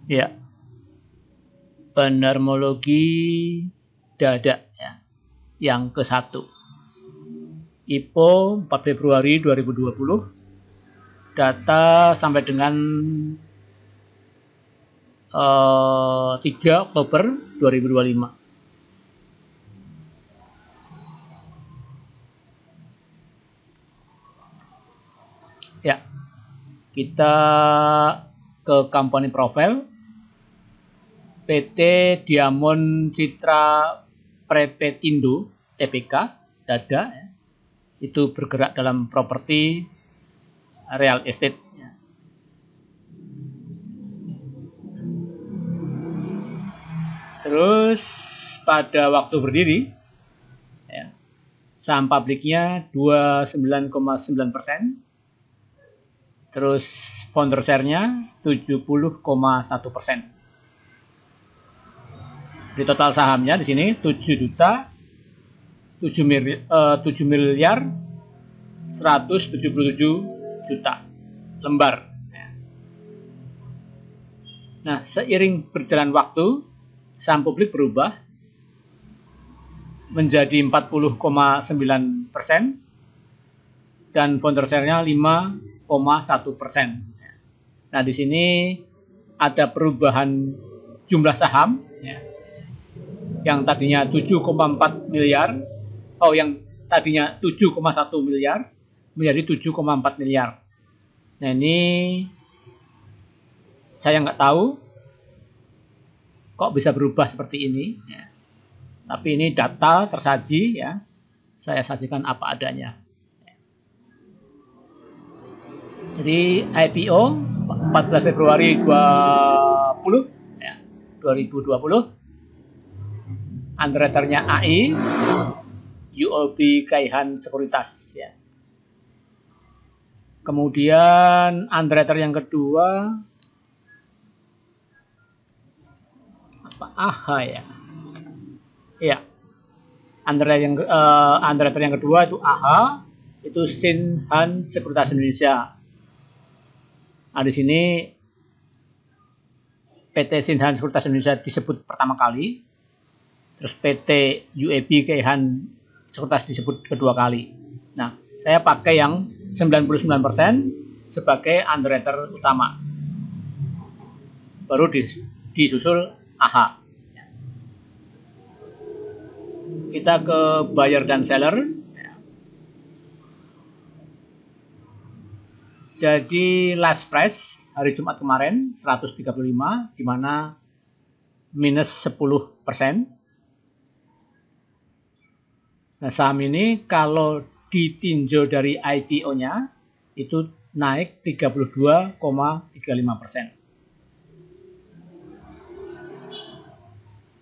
Ya, penermologi dada ya, yang ke-1. IPO 4 Februari 2020. Data sampai dengan 3 Oktober 2025. Ya, kita ke company profile. PT Diamond Citra Prepetindo Tbk Dada ya, itu bergerak dalam properti real estate ya. Terus pada waktu berdiri ya, saham publiknya 29,9%. Terus founder share-nya 70,1%. Di total sahamnya di sini 7 miliar 177 juta lembar. Nah, seiring berjalan waktu, saham publik berubah menjadi 40,9% dan founder share-nya 5,1%. Nah, di sini ada perubahan jumlah saham ya, yang tadinya 7,4 miliar, yang tadinya 7,1 miliar menjadi 7,4 miliar. Nah, ini saya nggak tahu kok bisa berubah seperti ini ya. Tapi ini data tersaji ya, saya sajikan apa adanya. Jadi IPO 14 Februari 2020, underwriter-nya AI, UOB Kaihan Sekuritas ya. Kemudian underwriter yang kedua apa? AHA ya. Iya. Underwriter yang kedua itu AHA, itu Sinhan Sekuritas Indonesia. Nah, di sini PT Sinhan Sekuritas Indonesia disebut pertama kali. Terus PT UOB Kaihan Sekuritas disebut kedua kali. Nah, saya pakai yang 99% sebagai underwriter utama. Baru disusul AHA. Kita ke buyer dan seller. Jadi last price hari Jumat kemarin 135, di mana minus 10%. Nah, saham ini kalau ditinjau dari IPO-nya itu naik 32,35%.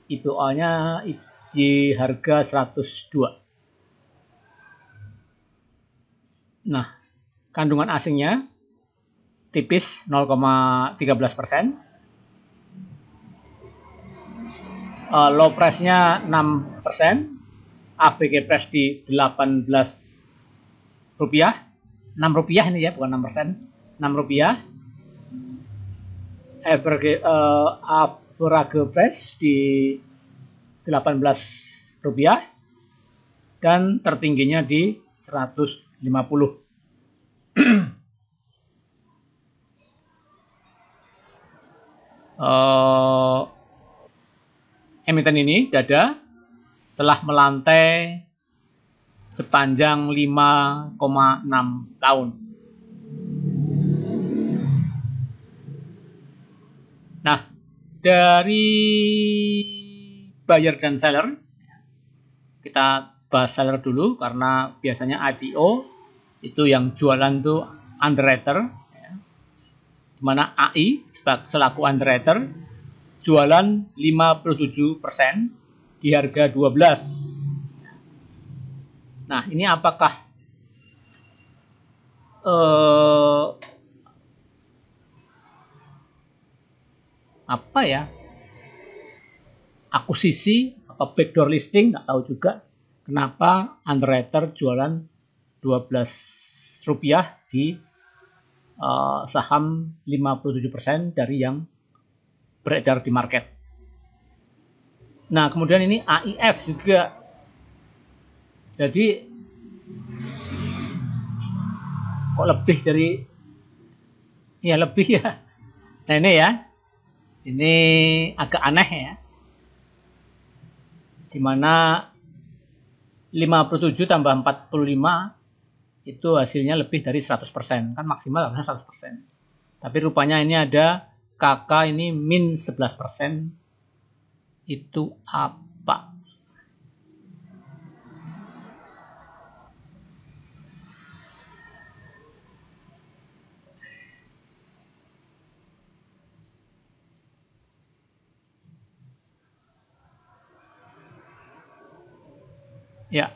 IPO-nya di harga 102. Nah, kandungan asingnya tipis 0,13%. Low price-nya 6%. AVG price di 18 rupiah. 6 rupiah ini ya, bukan 6%. 6 rupiah. Average price di 18 rupiah. Dan tertingginya di 150. Emiten ini Dada telah melantai sepanjang 5,6 tahun. Nah, dari buyer dan seller, kita bahas seller dulu karena biasanya IPO itu yang jualan tuh underwriter, di mana AI selaku underwriter jualan 57% di harga 12. Nah, ini apakah akuisisi atau backdoor listing, nggak tahu juga kenapa underwriter jualan 12 rupiah di saham 57% dari yang beredar di market. Nah, kemudian ini AIF juga. Jadi kok lebih dari, ya lebih ya. Nah ini ya, ini agak aneh ya, dimana 57 tambah 45 itu hasilnya lebih dari 100%, kan maksimal harusnya 100%. Tapi rupanya ini ada KK ini min 11%. Itu apa? Ya,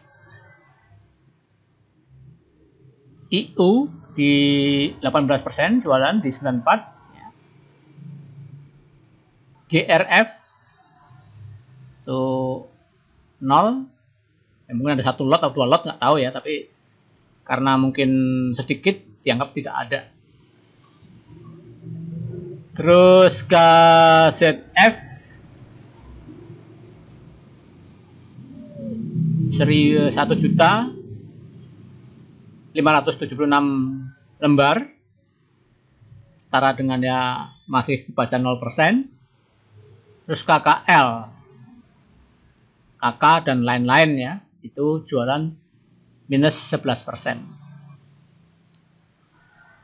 IU di 18%, jualan di 94. Ya. GRF itu 0. Ya, mungkin ada 1 lot atau 2 lot, nggak tahu ya, tapi karena mungkin sedikit dianggap tidak ada. Terus KZF 1.576.000 lembar, setara dengan ya masih dibaca 0%. Terus KKL, KK dan lain-lain ya, itu jualan minus 11%.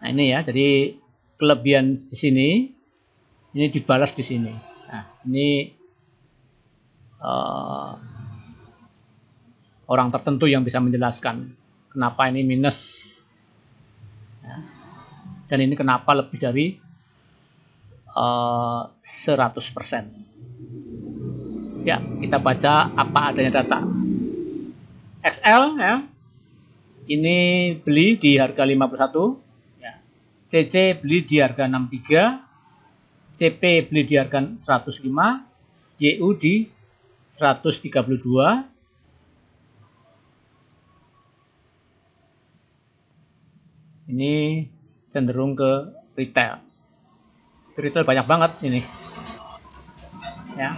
Nah ini ya, jadi kelebihan di sini, ini dibalas di sini. Nah ini orang tertentu yang bisa menjelaskan kenapa ini minus. Ya. Dan ini kenapa lebih dari 100%. Ya, kita baca apa adanya data. XL ya, ini beli di harga 51, ya. CC beli di harga 63, CP beli di harga 105, YU di 132. Ini cenderung ke retail. Retail banyak banget ini. Ya.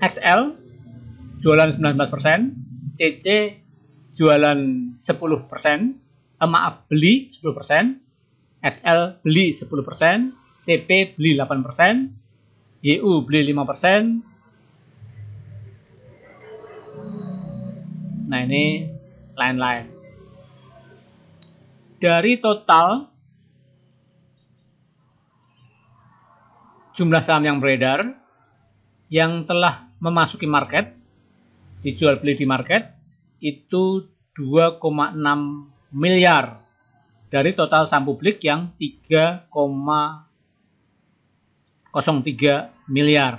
XL jualan 19%, CC jualan 10%, beli 10%, XL beli 10%, CP beli 8%, YU beli 5%. Nah ini lain-lain. Dari total jumlah saham yang beredar, yang telah memasuki market, dijual beli di market, itu 2,6 miliar dari total saham publik yang 3,03 miliar.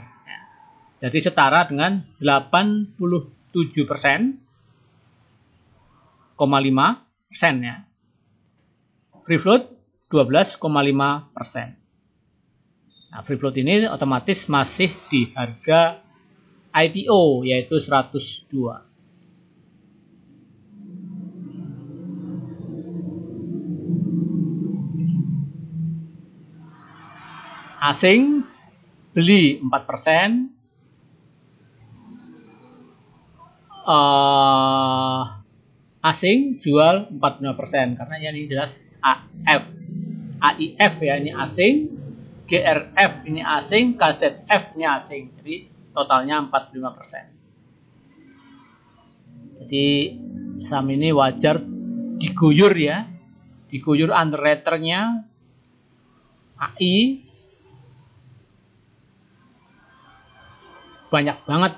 Jadi setara dengan 87,5% ya. Free float 12,5%. Nah, free float ini otomatis masih di harga IPO, yaitu 102. Asing beli 4%, asing jual 45%, karena ini jelas AIF ya, ini asing, GRF ini asing, KZF ini asing, jadi totalnya 45%. Jadi saham ini wajar diguyur ya, diguyur underwriternya AI banyak banget,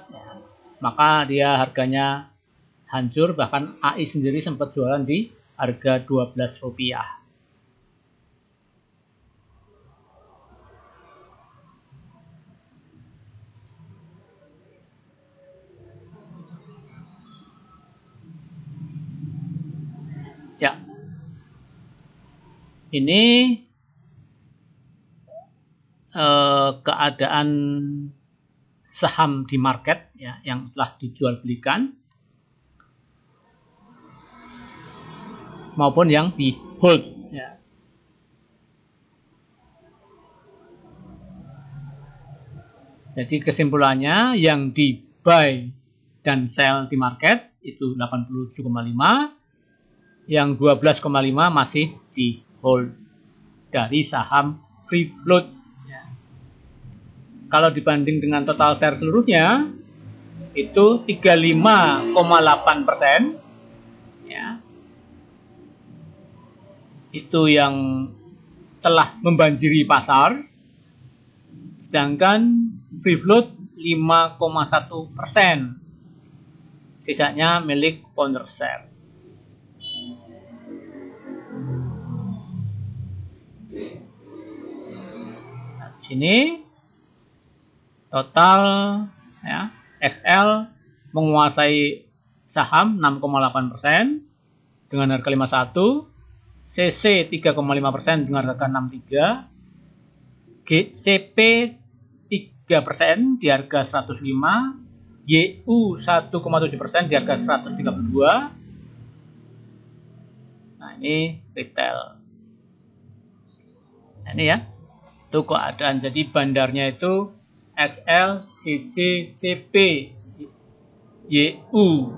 maka dia harganya hancur. Bahkan AI sendiri sempat jualan di harga Rp12. Ya, ini keadaan saham di market ya, yang telah dijual belikan. maupun yang di hold ya. Jadi kesimpulannya yang di buy dan sell di market itu 87,5, yang 12,5 masih di hold dari saham free float ya. Kalau dibanding dengan total share seluruhnya itu 35,8% ya. Itu yang telah membanjiri pasar, sedangkan free float 5,1%, sisanya milik owner share. Nah, di sini total ya, XL menguasai saham 6,8% dengan harga 51, CC 3,5% dengan harga 63, GCP 3% di harga 105, YU 1,7% di harga 132. Nah, ini retail. Nah, ini ya. Itu keadaan. Jadi bandarnya itu XL, CC, CP, YU.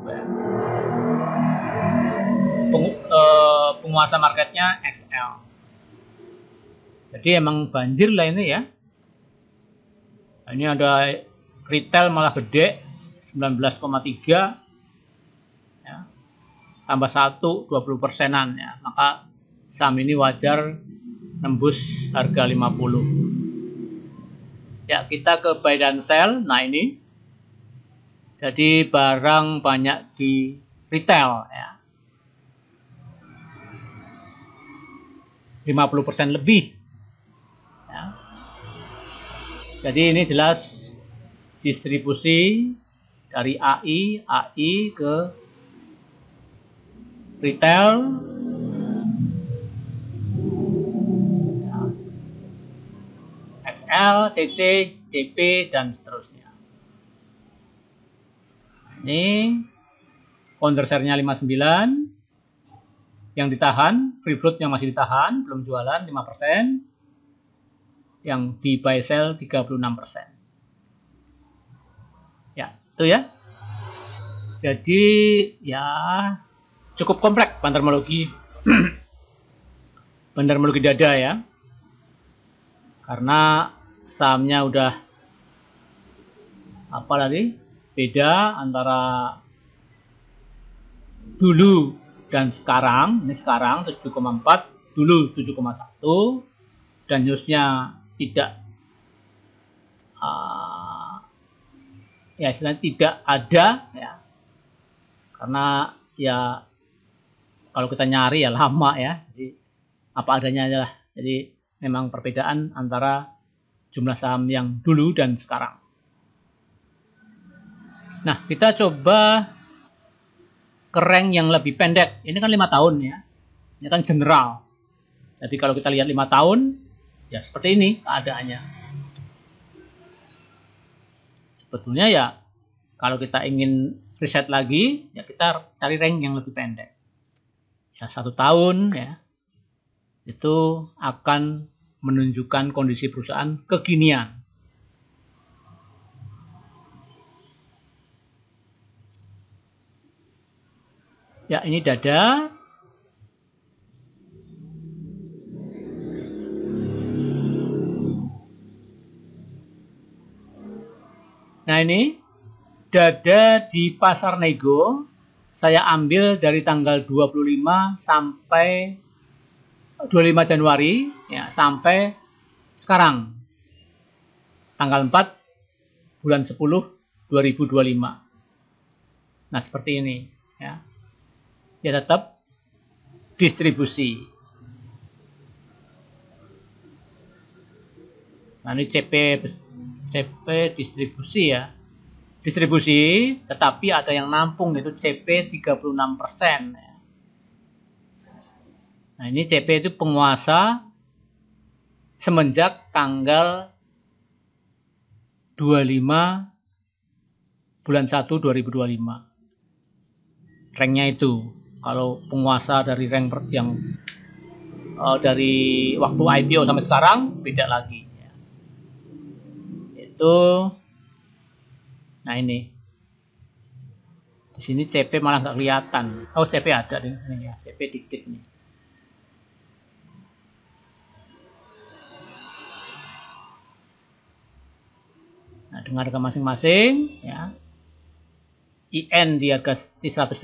Penguasa marketnya XL. Jadi emang banjir lah ini ya. Ini ada retail malah gede 19,3 ya. Tambah 1 20%-an ya. Maka saham ini wajar nembus harga 50. Ya, kita ke buy dan sell. Nah, ini jadi barang banyak di retail ya. 50% lebih ya. Jadi ini jelas distribusi dari AI ke retail ya. XL, CC, CP dan seterusnya. Ini founder share-nya 59, yang ditahan, free float yang masih ditahan, belum jualan 5%, yang di buy sell 36%. Ya, itu ya. Jadi ya cukup kompleks bandarmologi bandarmologi dada ya. Karena sahamnya udah apa tadi? Beda antara dulu dan sekarang. Ini sekarang 7,4, dulu 7,1, dan newsnya tidak ya istilahnya tidak ada ya, karena ya kalau kita nyari ya lama ya, jadi apa adanya aja lah. Jadi memang perbedaan antara jumlah saham yang dulu dan sekarang. Nah, kita coba ke rank yang lebih pendek. Ini kan 5 tahun ya, ini kan general. Jadi kalau kita lihat 5 tahun ya seperti ini keadaannya. Sebetulnya ya kalau kita ingin riset lagi ya kita cari rank yang lebih pendek. Bisa 1 tahun ya. Itu akan menunjukkan kondisi perusahaan kekinian. Ya, ini dada. Nah, ini dada di pasar nego. Saya ambil dari tanggal 25 sampai 25 Januari ya, sampai sekarang tanggal 4 bulan 10 2025. Nah, seperti ini ya. Ya tetap distribusi. Nah, ini CP distribusi ya. Distribusi, tetapi ada yang nampung yaitu CP 36%. Nah, ini CP itu penguasa semenjak tanggal 25 bulan 1 2025. Ranknya itu. Kalau penguasa dari rank yang dari waktu IPO sampai sekarang beda lagi. Itu, nah ini di sini CP malah nggak kelihatan. Oh, CP ada nih, ya, CP dikit nih. Nah, dengan harga masing-masing, ya. IN di harga 130,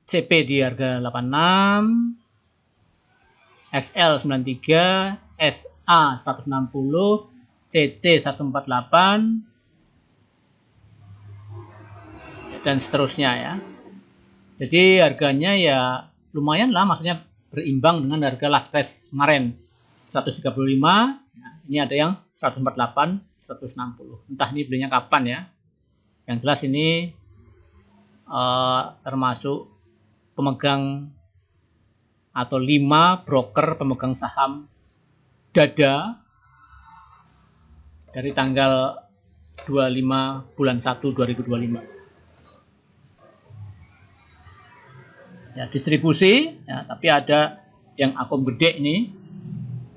CP di harga 86, XL 93, SA 160, CC 148, dan seterusnya ya. Jadi harganya ya lumayan lah, maksudnya berimbang dengan harga last price kemarin 135. Nah, ini ada yang 148, 160. Entah ini belinya kapan ya. Yang jelas ini termasuk pemegang atau 5 broker pemegang saham dada dari tanggal 25 bulan 1 2025. Ya, distribusi ya, tapi ada yang akun gede ini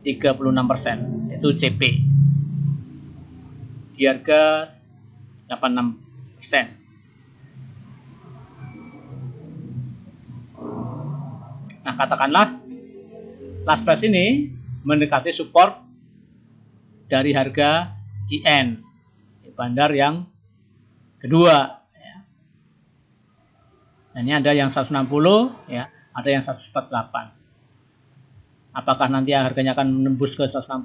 36%, yaitu CP di harga 86%. Nah, katakanlah last price ini mendekati support dari harga IN di bandar yang kedua ya. Nah, ini ada yang 160 ya, ada yang 148. Apakah nanti harganya akan menembus ke 148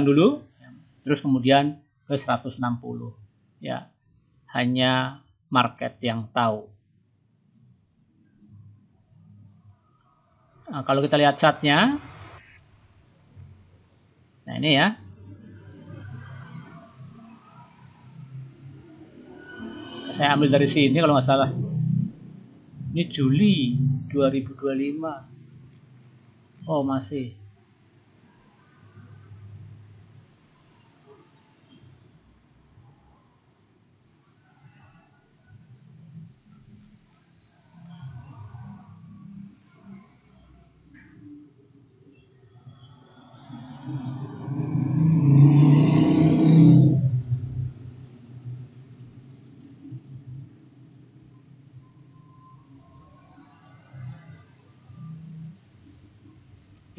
dulu ya, terus kemudian ke 160 ya, hanya market yang tahu. Nah, kalau kita lihat chartnya, nah ini ya, saya ambil dari sini kalau nggak salah, ini Juli 2025. Oh, masih.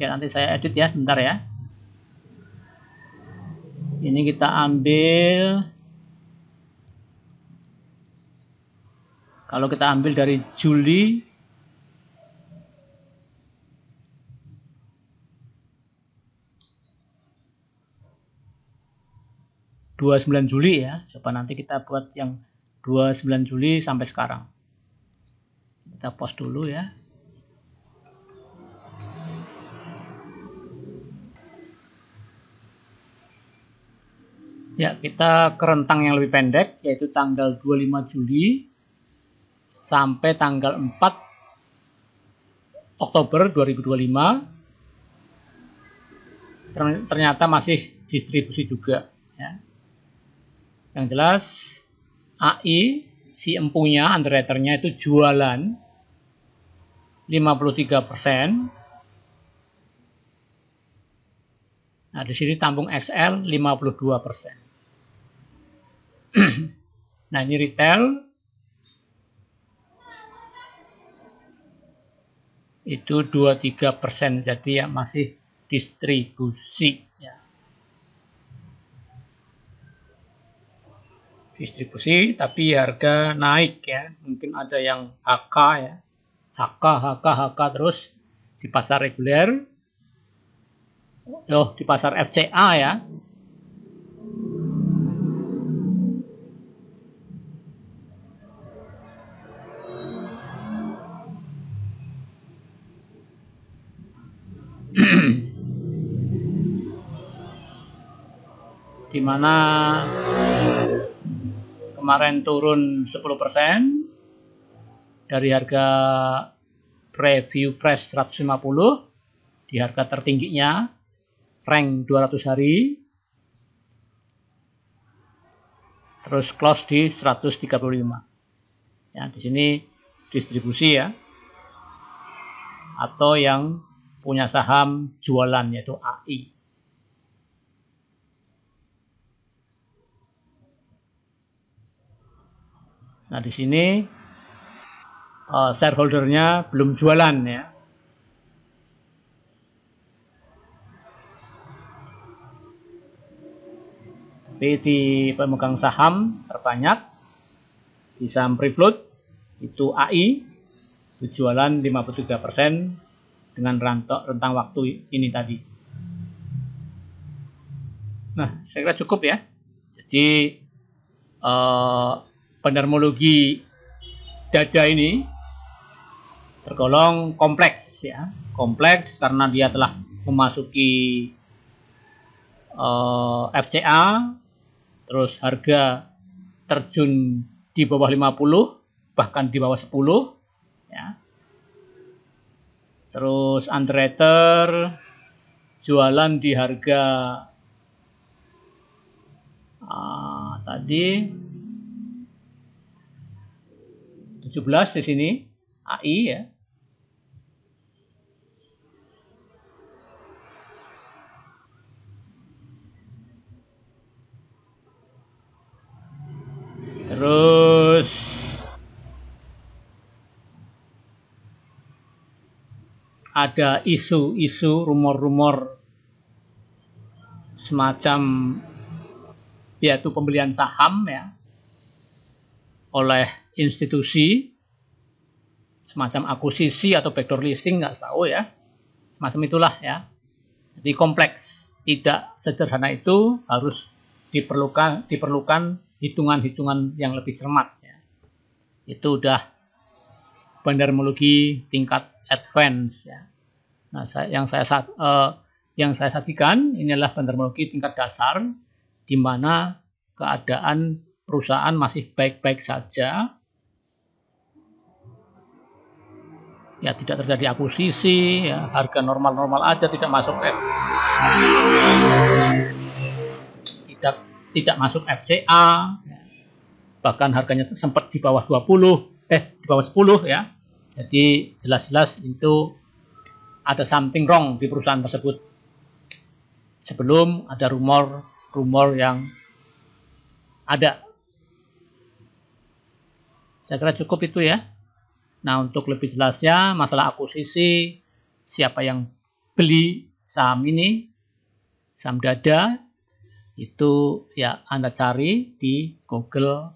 Ya, nanti saya edit ya, bentar ya. Ini kita ambil, kalau kita ambil dari Juli 29 Juli ya. Coba nanti kita buat yang 29 Juli sampai sekarang. Kita post dulu ya. Ya, kita ke rentang yang lebih pendek, yaitu tanggal 25 Juli sampai tanggal 4 Oktober 2025. Ternyata masih distribusi juga ya. Yang jelas AI, si empunya, underwriternya itu jualan 53%. Nah, di sini tampung XL 52%. Nah, ini retail itu 23%, jadi ya masih distribusi ya. Distribusi tapi harga naik ya. Mungkin ada yang HK ya. HK terus di pasar reguler. Loh, di pasar FCA ya. Di mana kemarin turun 10% dari harga preview price 150 di harga tertingginya rank 200 hari, terus close di 135. Ya, di sini distribusi ya. Atau yang punya saham jualan yaitu AI. Nah, di sini shareholdernya belum jualan ya. Tapi di pemegang saham terbanyak di saham free float itu AI itu jualan 53% dengan rentang waktu ini tadi. Nah, saya kira cukup ya. Jadi pendermologi dada ini tergolong kompleks ya. Kompleks karena dia telah memasuki FCA, terus harga terjun di bawah 50, bahkan di bawah 10 ya. Terus underwriter jualan di harga tadi 17 di sini AI ya. Terus ada isu-isu rumor-rumor semacam yaitu pembelian saham ya oleh institusi, semacam akuisisi atau backdoor listing, nggak tahu ya, semacam itulah ya. Jadi kompleks, tidak sederhana itu, harus diperlukan hitungan-hitungan yang lebih cermat ya. Itu udah pendermologi tingkat advance ya. Nah, yang saya sajikan ini adalah pendermologi tingkat dasar, di mana keadaan perusahaan masih baik-baik saja, ya tidak terjadi akuisisi, ya, harga normal-normal aja, tidak masuk tidak masuk FCA, bahkan harganya sempat di bawah 20, di bawah 10 ya. Jadi jelas-jelas itu ada something wrong di perusahaan tersebut sebelum ada rumor yang ada. Saya kira cukup itu ya. Nah, untuk lebih jelasnya masalah akuisisi, siapa yang beli saham ini, saham dada, itu ya Anda cari di Google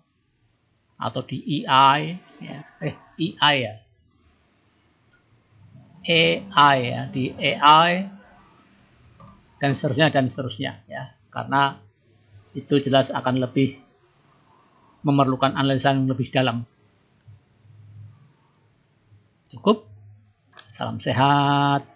atau di EI ya. EI ya. AI ya, di AI dan seterusnya ya. Karena itu jelas akan lebih memerlukan analisa yang lebih dalam. Cukup. Salam sehat.